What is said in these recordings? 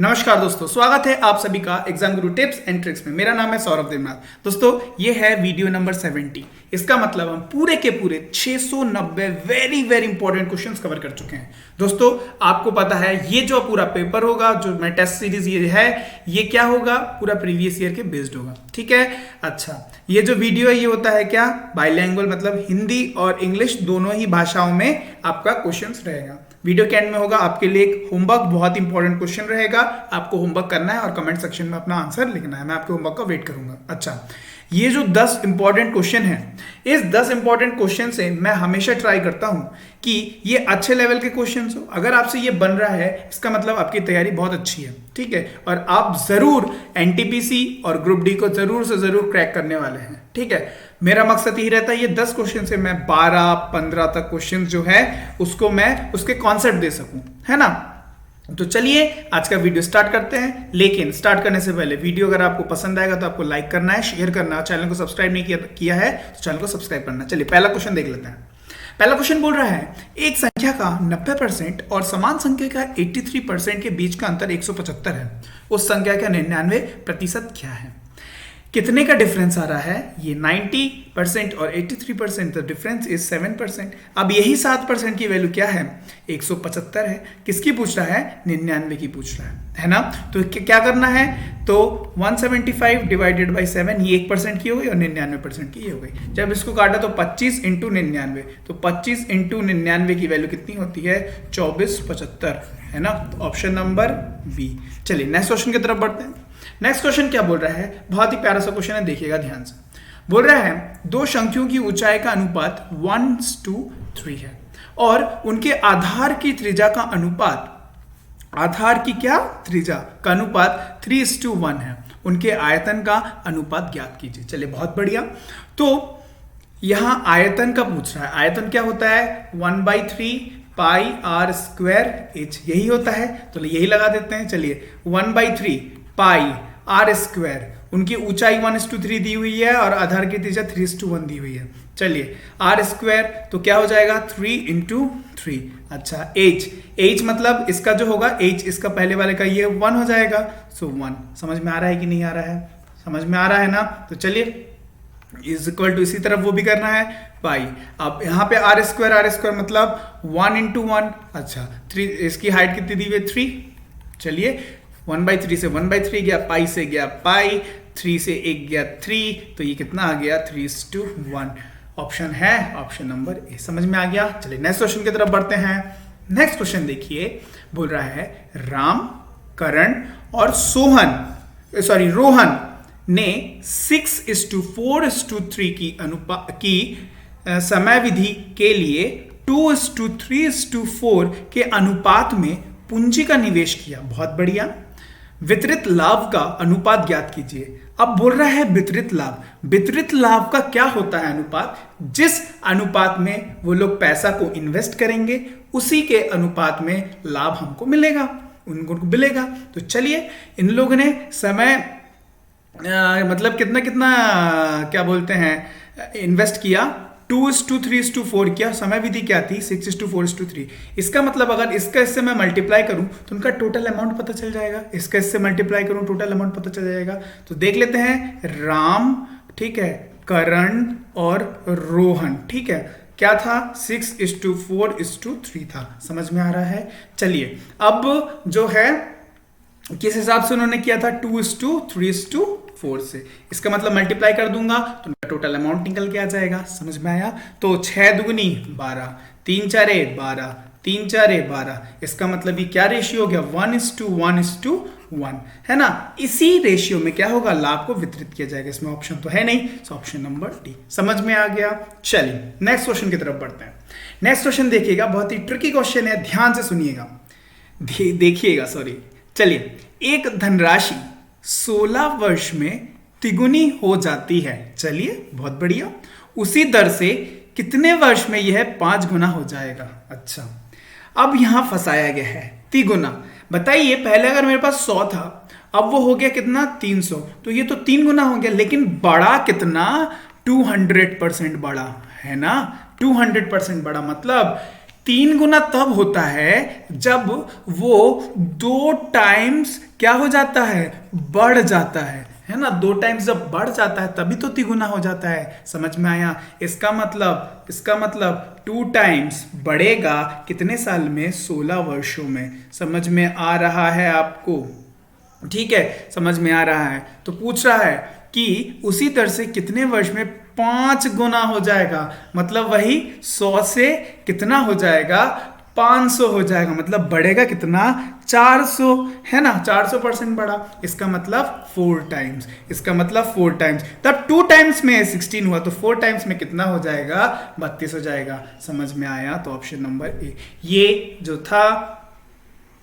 नमस्कार दोस्तों, स्वागत है आप सभी का exam Guru tips and tricks में। मेरा नाम है सौरभ देवनाथ। दोस्तों, ये है वीडियो नंबर 70। इसका मतलब हम पूरे के पूरे 690 very very important questions cover कर चुके हैं। दोस्तों, आपको पता है ये जो पूरा पेपर होगा, जो मैं टेस्ट सीरीज ये है, ये क्या होगा, पूरा प्रीवियस ईयर के बेस्ड होगा। ठीक है, अच्छा, ये जो वीडियो है ये होता है क्या, बाइलैंग्वेज, मतलब हिंदी और इंग्लिश दोनों ही भाषाओं में आपका क्वेश्चंस रहेगा। वीडियो के एंड में होगा आपके लिए एक होमवर्क, बहुत इंपॉर्टेंट क्वेश्चन रहेगा। आपको होमवर्क करना है और कमेंट सेक्शन में अपना आंसर लिखना है। मैं आपके होमवर्क का वेट करूंगा। अच्छा, ये जो 10 इंपॉर्टेंट क्वेश्चन है, इस 10 इंपॉर्टेंट क्वेश्चन से मैं हमेशा ट्राई करता हूं कि ये अच्छे लेवल के क्वेश्चन हो। अगर आपसे ये बन रहा है, इसका मतलब आपकी तैयारी बहुत अच्छी है। ठीक है, और आप जरूर एनटीपीसी और ग्रुप डी को जरूर से जरूर क्रैक करने वाले हैं। ठीक है, मेरा मकसद यही रहता है ये 10 क्वेश्चन से मैं 12-15 तक क्वेश्चन जो है उसको मैं उसके कॉन्सेप्ट दे सकूं, है ना। तो चलिए आज का वीडियो स्टार्ट करते हैं। लेकिन स्टार्ट करने से पहले वीडियो अगर आपको पसंद आएगा तो आपको लाइक करना है, शेयर करना है। चैनल को सब्सक्राइब नहीं किया है तो चैनल को सब्सक्राइब करना है। चलिए पहला क्वेश्चन देख लेते हैं। पहला क्वेश्चन बोल रहा है, एक संख्या का 90% और समान संख्या का 83% के बीच का अंतर 175 है। उस संख्या का 99% क्या है? कितने का डिफरेंस आ रहा है? ये 90% और 83%, द डिफरेंस इज 7%। अब यही 7% की वैल्यू क्या है? 175 है। किसकी पूछ रहा है? 99 की पूछ रहा है ना। तो क्या करना है? तो 175 डिवाइडेड बाई 7, ये 1% की हो गई और 99% की ये हो गई। जब इसको काटा तो 25 इंटू 99, तो 25 इंटू 99 की वैल्यू कितनी होती है? 2475, है ना। तो ऑप्शन नंबर बी। चलिए नेक्स्ट क्वेश्चन की तरफ बढ़ते हैं। नेक्स्ट क्वेश्चन क्या बोल रहा है? बहुत ही प्यारा सा क्वेश्चन है, देखिएगा ध्यान से। बोल रहा है, दो शंकुओं की ऊंचाई का अनुपात 1:3 है और उनके आधार की त्रिज्या का अनुपात, आधार की क्या त्रिज्या का अनुपात 3:1 है। उनके आयतन का अनुपात ज्ञात कीजिए। चलिए बहुत बढ़िया। तो यहां आयतन का पूछ रहा है। आयतन क्या होता है? 1/3 पाई आर स्क्वायर एच, यही होता है। तो यही लगा देते हैं। चलिए 1/3 पाई आर स्क्वायर, उनकी ऊंचाई 1:3 दी हुई है और आधार की त्रिज्या 3:1 दी हुई है। चलिए आर स्क्वायर तो क्या हो जाएगा? 3 इंटू 3। अच्छा, एच मतलब इसका जो होगा, एच इसका पहले वाले का ये 1 हो जाएगा। सो 1। समझ में आ रहा है कि नहीं आ रहा है? समझ में आ रहा है ना। तो चलिए इज इक्वल टू, इसी तरफ वो भी करना है पाई। अब यहाँ पे आर स्क्वायर मतलब 1 इंटू 1। अच्छा, 3, इसकी हाइट कितनी दी हुई है? 3। चलिए 1/3 से 1/3 गया, पाई से गया पाई, 3 से 1 गया 3, तो ये कितना आ गया? 3:1। ऑप्शन है ऑप्शन नंबर ए। समझ में आ गया। चलिए नेक्स्ट क्वेश्चन की तरफ बढ़ते हैं। नेक्स्ट क्वेश्चन देखिए, बोल रहा है, राम, करण और रोहन ने 6:4:3 की समयावधि के लिए 2:3:4 के अनुपात में पूंजी का निवेश किया। बहुत बढ़िया। वितरित लाभ का अनुपात ज्ञात कीजिए। अब बोल रहा है वितरित लाभ। वितरित लाभ का क्या होता है अनुपात? जिस अनुपात में वो लोग पैसा को इन्वेस्ट करेंगे उसी के अनुपात में लाभ हमको मिलेगा, उनको मिलेगा। तो चलिए इन लोगों ने समय मतलब कितना कितना क्या बोलते हैं इन्वेस्ट किया, 2:3:4 किया। समय विधि क्या थी? 6:4:3। इसका मतलब अगर इसका इससे मैं मल्टीप्लाई करूं तो उनका टोटल अमाउंट पता चल जाएगा। इसका इससे मल्टीप्लाई करूं, टोटल अमाउंट पता चल जाएगा। तो देख लेते हैं, राम, ठीक है, करण और रोहन, ठीक है, क्या था? 6:4:3 था। समझ में आ रहा है। चलिए अब जो है किस हिसाब से उन्होंने किया था? 2:3:4 से। इसका मतलब मल्टीप्लाई कर दूंगा तो टोटल अमाउंट निकल के आ जाएगा। समझ में आया। तो 6 दूनी 12, 3 4 12, 3 4 12। इसका मतलब ये क्या रेशियो हो गया? 1:1:1, है ना। इसी रेशियो में क्या होगा? लाभ को वितरित किया जाएगा। इसमें ऑप्शन तो है नहीं, तो ऑप्शन नंबर डी। समझ में आ गया। चलिए नेक्स्ट क्वेश्चन की तरफ बढ़ते हैं। नेक्स्ट क्वेश्चन देखिएगा, बहुत ही ट्रिकी क्वेश्चन है, ध्यान से सुनिएगा, देखिएगा सॉरी। चलिए, एक धनराशि 16 वर्ष में तिगुनी हो जाती है। चलिए बहुत बढ़िया। उसी दर से कितने वर्ष में यह 5 गुना हो जाएगा? अच्छा, अब यहां फंसाया गया है तिगुना। बताइए, पहले अगर मेरे पास 100 था, अब वो हो गया कितना? 300। तो ये तो 3 गुना हो गया, लेकिन बड़ा कितना? 200% बड़ा, है ना। 200% बड़ा मतलब 3 गुना तब होता है जब वो 2 टाइम्स क्या हो जाता है, बढ़ जाता है ना। 2 टाइम्स जब बढ़ जाता है तभी तो तिगुना हो जाता है। समझ में आया? इसका मतलब 2 टाइम्स बढ़ेगा कितने साल में, 16 वर्षों में। समझ में आ रहा है आपको? ठीक है, समझ में आ रहा है। तो पूछ रहा है कि उसी तरह से कितने वर्ष में 5 गुना हो जाएगा, मतलब वही 100 से कितना हो जाएगा, 500 हो जाएगा। मतलब बढ़ेगा कितना, 400, है ना, 400% बढ़ा। इसका मतलब 4 टाइम्स, इसका मतलब 4 टाइम्स। तब 2 टाइम्स में 16 हुआ तो 4 टाइम्स में कितना हो जाएगा, 32 हो जाएगा। समझ में आया? तो ऑप्शन नंबर ए ये जो था,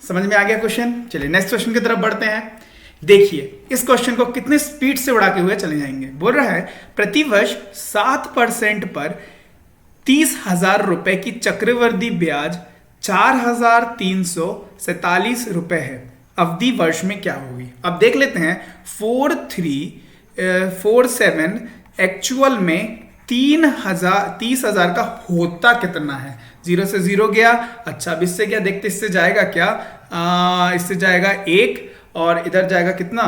समझ में आ गया क्वेश्चन। चलिए नेक्स्ट क्वेश्चन की तरफ बढ़ते हैं। देखिए इस क्वेश्चन को कितने स्पीड से उड़ा के हुए चले जाएंगे। बोल रहा है प्रतिवर्ष 7% पर 30,000 रुपए की चक्रवृद्धि ब्याज 4,347 रुपए है, अवधि वर्ष में क्या होगी। अब देख लेते हैं 4347 एक्चुअल में 30,000 का होता कितना है। 0 से 0 गया। अच्छा अब इससे क्या देखते, इससे जाएगा क्या, इससे जाएगा 1 और इधर जाएगा कितना,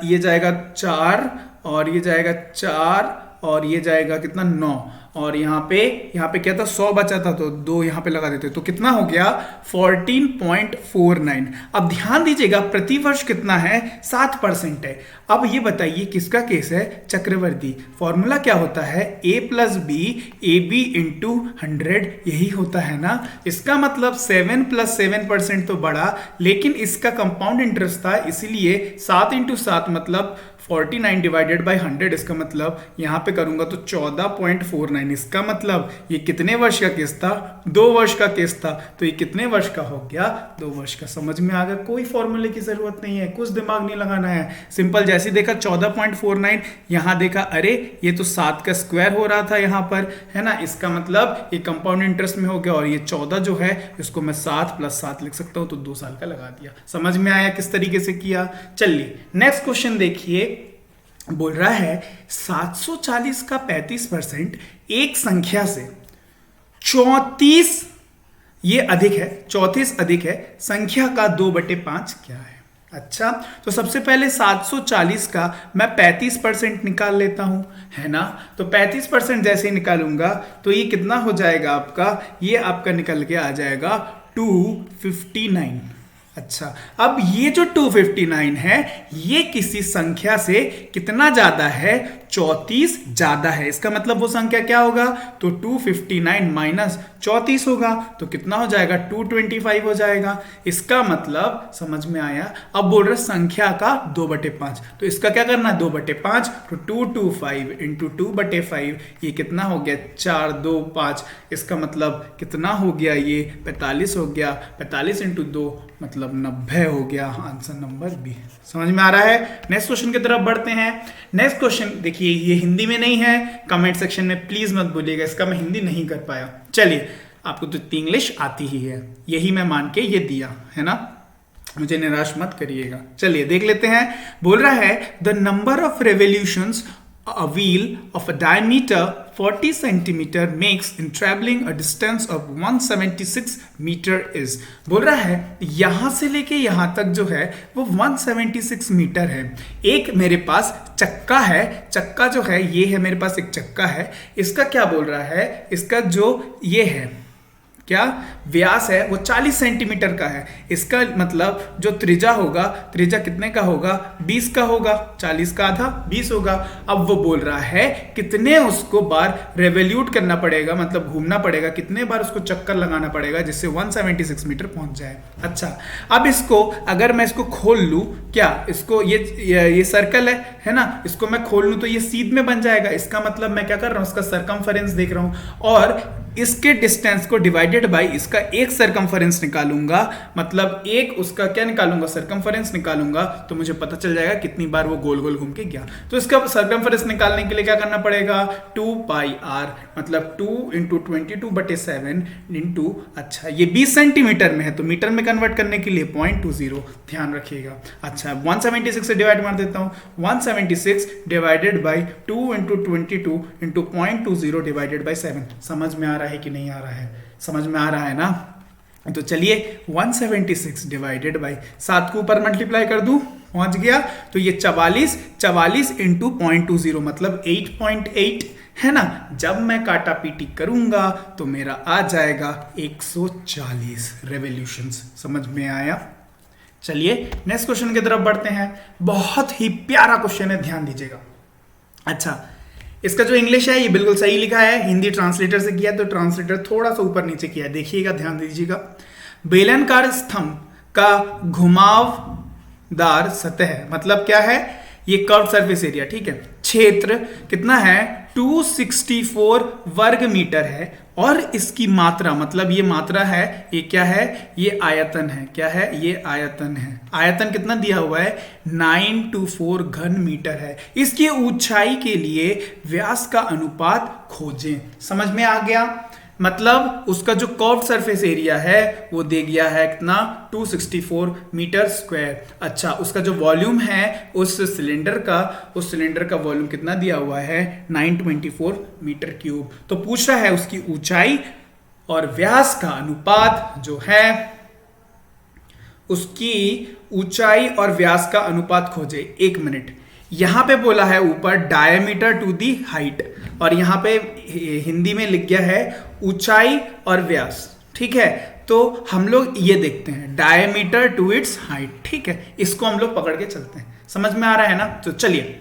ये जाएगा 4 और ये जाएगा 4 और ये जाएगा कितना, 9 और यहाँ पे क्या था, 100 बचा था तो 2 यहाँ पे लगा देते तो कितना हो गया, 14.49। अब ध्यान दीजिएगा प्रतिवर्ष कितना है, 7% है। अब ये बताइए किसका केस है, चक्रवर्ती। फॉर्मूला क्या होता है, a + b ab × 100, यही होता है ना। इसका मतलब 7 + 7% तो बढ़ा, लेकिन इसका कंपाउंड इंटरेस्ट था, इसीलिए 7 × 7 मतलब 49 डिवाइडेड बाई 100। इसका मतलब यहां पे करूंगा तो 14.49। इसका मतलब ये कितने वर्ष का केस था, 2 वर्ष का केस था। तो ये कितने वर्ष का हो गया, 2 वर्ष का। समझ में आ गया? कोई फॉर्मूले की जरूरत नहीं है, कुछ दिमाग नहीं लगाना है। सिंपल जैसे देखा 14.49, यहां देखा अरे ये तो 7 का स्क्वायर हो रहा था यहां पर, है ना। इसका मतलब ये कंपाउंड इंटरेस्ट में हो गया और ये 14 जो है इसको मैं 7 + 7 लिख सकता हूं, तो 2 साल का लगा दिया। समझ में आया किस तरीके से किया। चलिए नेक्स्ट क्वेश्चन देखिए। बोल रहा है 740 का 35% एक संख्या से 34 ये अधिक है, 34 अधिक है, संख्या का 2/5 क्या है। अच्छा तो सबसे पहले 740 का मैं 35% निकाल लेता हूं, है ना। तो 35% जैसे ही निकालूंगा तो ये कितना हो जाएगा आपका, ये आपका निकल के आ जाएगा 259। अच्छा अब ये जो 259 है ये किसी संख्या से कितना ज्यादा है, 34 ज्यादा है। इसका मतलब वो संख्या क्या होगा, तो 259 - 34 होगा, तो कितना हो जाएगा, 225 हो जाएगा। इसका मतलब समझ में आया। अब बोल रहे संख्या का 2/5, तो इसका क्या करना है, 2/5, तो 225 × 2/5 ये कितना हो गया, 4 2 5। इसका मतलब कितना हो गया, ये 45 हो गया। 45 × 2 मतलब 90 हो गया। Answer number B. समझ में आ रहा है। नेक्स्ट क्वेश्चन की तरफ बढ़ते हैं। नेक्स्ट क्वेश्चन देखिए, ये हिंदी में नहीं है, कमेंट सेक्शन में प्लीज मत बोलिएगा इसका मैं हिंदी नहीं कर पाया। चलिए आपको तो इंग्लिश आती ही है, यही मैं मान के ये दिया है ना, मुझे निराश मत करिएगा। चलिए देख लेते हैं। बोल रहा है the number of revolutions a wheel of a diameter 40 centimeter makes in traveling a distance of 176 meter is। बोल रहा है यहां से लेके यहां तक जो है वो 176 मीटर है। एक मेरे पास चक्का है, चक्का जो है ये है, मेरे पास एक चक्का है। इसका क्या बोल रहा है, इसका जो ये है क्या व्यास है वो 40 सेंटीमीटर का है। इसका मतलब जो त्रिज्या होगा, त्रिज्या कितने का होगा, 20 का होगा। 40 का आधा 20 होगा। अब वो बोल रहा है कितने उसको बार रेवोल्यूट करना पड़ेगा, मतलब घूमना पड़ेगा, कितने बार उसको चक्कर लगाना पड़ेगा जिससे 176 मीटर पहुंच जाए। अच्छा अब इसको अगर मैं इसको खोल लूं, क्या इसको ये सर्कल है ना, इसको मैं खोल लूं तो ये सीध में बन जाएगा। इसका मतलब मैं क्या कर रहा हूं, इसका सरकमफेरेंस देख रहा हूं और इसके डिस्टेंस को डिवाइडेड बाय इसका एक सरकमफेरेंस निकालूंगा, मतलब एक उसका क्या निकालूंगा, सरकमफेरेंस निकालूंगा, तो मुझे पता चल जाएगा कितनी बार वो गोल गोल घूम के गया। तो इसका सरकमफेरेंस निकालने के लिए क्या करना पड़ेगा, 2πr मतलब 2 × 22/7 × अच्छा ये 20 सेंटीमीटर में है तो मीटर में कन्वर्ट करने के लिए 0.20 ध्यान रखिएगा। अच्छा 176 से डिवाइड मार देता हूं, 176 डिवाइडेड बाय 2 × 22 × 0.20 डिवाइडेड बाय 7। समझ में आ रहा है कि नहीं आ रहा है, समझ में आ रहा है ना? तो चलिए 176 डिवाइडेड बाई 7 को ऊपर मल्टीप्लाई कर दूं, पहुंच गया। तो ये 44 इंटू 0.20 मतलब 8.8 है ना। जब मैं काटा पीटी करूंगा तो मेरा आ जाएगा 140 रेवोल्यूशंस। समझ में आया? चलिए नेक्स्ट क्वेश्चन की तरफ बढ़ते हैं। बहुत ही प्यारा क्वेश्चन है, ध्यान दीजिएगा। अच्छा, इसका जो इंग्लिश है ये बिल्कुल सही लिखा है, हिंदी ट्रांसलेटर से किया, तो ट्रांसलेटर थोड़ा सा ऊपर नीचे किया है, देखिएगा, ध्यान दीजिएगा। बेलनाकार स्तंभ का घुमावदार सतह मतलब क्या है? ये कर्व सरफेस एरिया, ठीक है। क्षेत्र कितना है? 264 वर्ग मीटर है और इसकी मात्रा मतलब ये मात्रा है, ये क्या है? ये आयतन है। क्या है? ये आयतन है। आयतन कितना दिया हुआ है? 924 घन मीटर है। इसकी ऊंचाई के लिए व्यास का अनुपात खोजें। समझ में आ गया? मतलब उसका जो कर्व सरफेस एरिया है वो दे गया है कितना? 264 मीटर स्क्वायर। अच्छा, उसका जो वॉल्यूम है उस सिलेंडर का वॉल्यूम कितना दिया हुआ है? 924 मीटर क्यूब। तो पूछ रहा है उसकी ऊंचाई और व्यास का अनुपात जो है, उसकी ऊंचाई और व्यास का अनुपात खोजे। 1 मिनट, यहां पे बोला है ऊपर डायमीटर टू दी हाइट और यहां पे हिंदी में लिख गया है ऊंचाई और व्यास, ठीक है। तो हम लोग ये देखते हैं डायमीटर टू इट्स हाइट, ठीक है, इसको हम लोग पकड़ के चलते हैं। समझ में आ रहा है ना? तो चलिए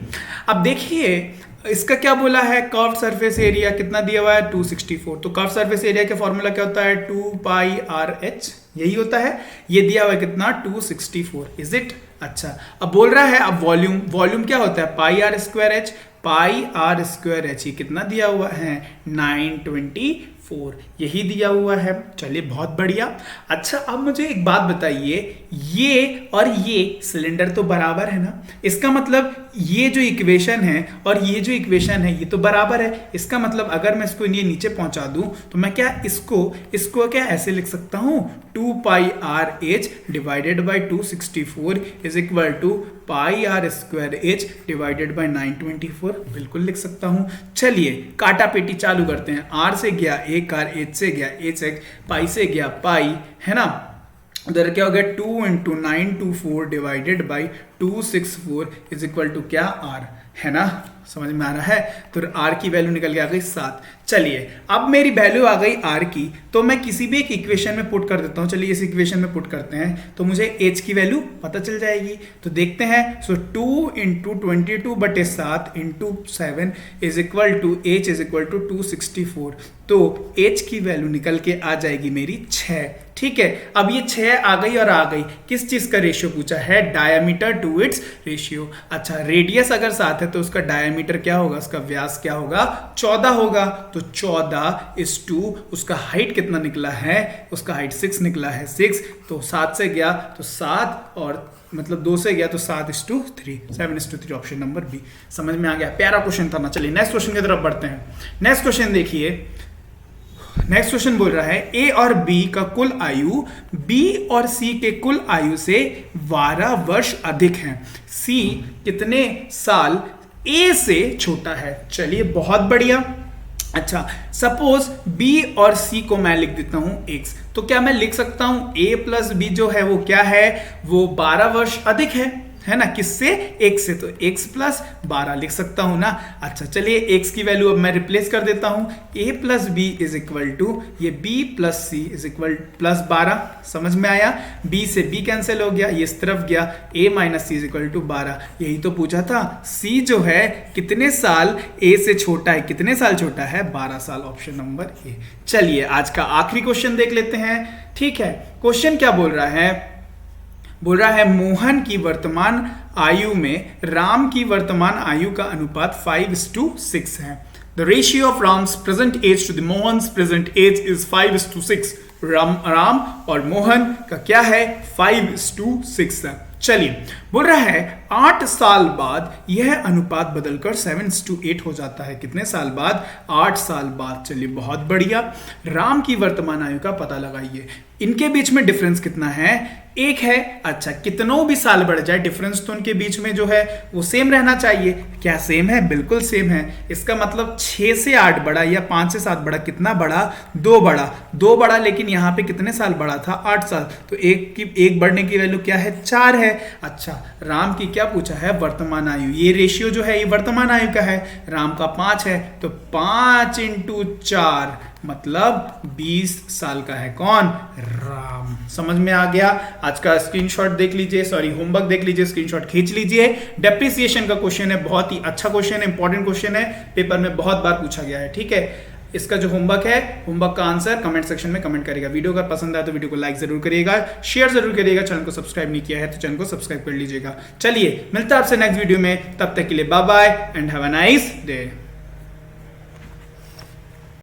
अब देखिए इसका क्या बोला है? कर्व सरफेस एरिया कितना दिया हुआ है? 264। तो कर्व सरफेस एरिया का फॉर्मूला क्या होता है? 2πr/h, यही होता है। ये दिया हुआ है कितना? 264, इज इट? अच्छा, अब बोल रहा है अब वॉल्यूम क्या होता है? πr²h, πr²h, ये कितना दिया हुआ है? 924, यही दिया हुआ है। चलिए बहुत बढ़िया। अच्छा, अब मुझे एक बात बताइए, ये और ये सिलेंडर तो बराबर है ना? इसका मतलब ये जो इक्वेशन है और ये जो इक्वेशन है ये तो बराबर है। इसका मतलब अगर मैं इसको ये नीचे पहुंचा दूं तो मैं क्या इसको क्या ऐसे लिख सकता हूं? 2πr/h divided by 264 is equal to πr²h divided by 924, बिल्कुल लिख सकता हूं। चलिए काटा पेटी चालू करते हैं। r से गया एक r, h से गया hx, पाई से गया पाई, है ना। उधर क्या हो गया? 2 into 924 divided by 264 is equal to क्या? r, है ना। समझ में आ रहा है? तो r की वैल्यू निकल के आ गई 7। चलिए अब मेरी वैल्यू आ गई r की, तो मैं किसी भी एक इक्वेशन में पुट कर देता हूं। चलिए इस इक्वेशन में पुट करते हैं तो मुझे h की वैल्यू पता चल जाएगी। तो देखते हैं। So 2 into 22/7 into 7 is equal to h is equal to 264। तो h की वैल्यू निकल के आ जाएगी मेरी 6, ठीक है। अब ये 6 आ गई और आ गई, किस चीज का रेशियो पूछा है? Diameter to its ratio. अच्छा, रेडियस अगर साथ है तो उसका डायमीटर क्या होगा? उसका व्यास क्या होगा? 14 होगा। तो 14:2, उसका हाइट कितना निकला है? उसका हाइट 6 निकला है, 6। तो 7 से गया तो 7 और मतलब 2 से गया तो 7:3, 7:3, ऑप्शन नंबर बी। समझ में आ गया? प्यारा क्वेश्चन था ना। चलिए नेक्स्ट क्वेश्चन की तरफ बढ़ते हैं। नेक्स्ट क्वेश्चन देखिए। नेक्स्ट क्वेश्चन बोल रहा है ए और बी का कुल आयु बी और सी के कुल आयु से 12 वर्ष अधिक है। सी कितने साल ए से छोटा है? चलिए बहुत बढ़िया। अच्छा, सपोज बी और सी को मैं लिख देता हूं x, तो क्या मैं लिख सकता हूं a प्लस बी जो है वो क्या है? वो 12 वर्ष अधिक है ना। किससे? x से। तो x प्लस 12 लिख सकता हूं ना। अच्छा चलिए x की वैल्यू अब मैं रिप्लेस कर देता हूं। a plus B is equal to ये b plus C is equal plus 12। समझ में आया? b से b कैंसिल हो गया, ये इस तरफ गया, a minus C is equal to 12। यही तो पूछा था। c जो है कितने साल a से छोटा है? कितने साल छोटा है? 12 साल, ऑप्शन नंबर ए। चलिए आज का आखिरी क्वेश्चन देख लेते हैं, ठीक है। क्वेश्चन क्या बोल रहा है? बोल रहा है मोहन की वर्तमान आयु में राम की वर्तमान आयु का अनुपात 5:6 है। The ratio of Ram's present age to the Mohan's present age is 5:6। Ram और मोहन का क्या है? 5:6 है। चलिए बोल रहा है 8 साल बाद यह अनुपात बदलकर 7:8 हो जाता है। कितने साल बाद? 8 साल बाद। चलिए बहुत बढ़िया। राम की वर्तमान आयु का पता लगाइए। इनके बीच में डिफरेंस कितना है, एक है। अच्छा, कितनों भी साल बढ़ जाए डिफरेंस तो उनके बीच में जो है वो सेम रहना चाहिए। क्या सेम है? बिल्कुल सेम है। इसका मतलब 6 से 8 बढ़ा या 5 से 7 बढ़ा, कितना बढ़ा? 2 बढ़ा। 2 बढ़ा, लेकिन यहां पे कितने साल बढ़ा था? 8 साल। तो एक बढ़ने की वैल्यू क्या है? 4 है। अच्छा, राम की क्या पूछा है? वर्तमान आयु। ये रेशियो जो है ये वर्तमान आयु का है, राम का 5 है, तो 5 इंटू 4 मतलब 20 साल का है। कौन? राम। समझ में आ गया? आज का स्क्रीनशॉट देख लीजिए, सॉरी होमवर्क देख लीजिए, स्क्रीनशॉट खींच लीजिए। डेप्रिसिएशन का क्वेश्चन है, बहुत ही अच्छा क्वेश्चन है, इंपॉर्टेंट क्वेश्चन है, पेपर में बहुत बार पूछा गया है। ठीक है, इसका जो होमवर्क है, होमवर्क का आंसर कमेंट सेक्शन में कमेंट करेगा। वीडियो अगर पसंद आया तो वीडियो को लाइक जरूर करिएगा, शेयर जरूर करिएगा, चैनल को सब्सक्राइब नहीं किया है तो चैनल को सब्सक्राइब कर लीजिएगा। चलिए मिलता है आपसे नेक्स्ट वीडियो में, तब तक के लिए bye bye and have a nice day.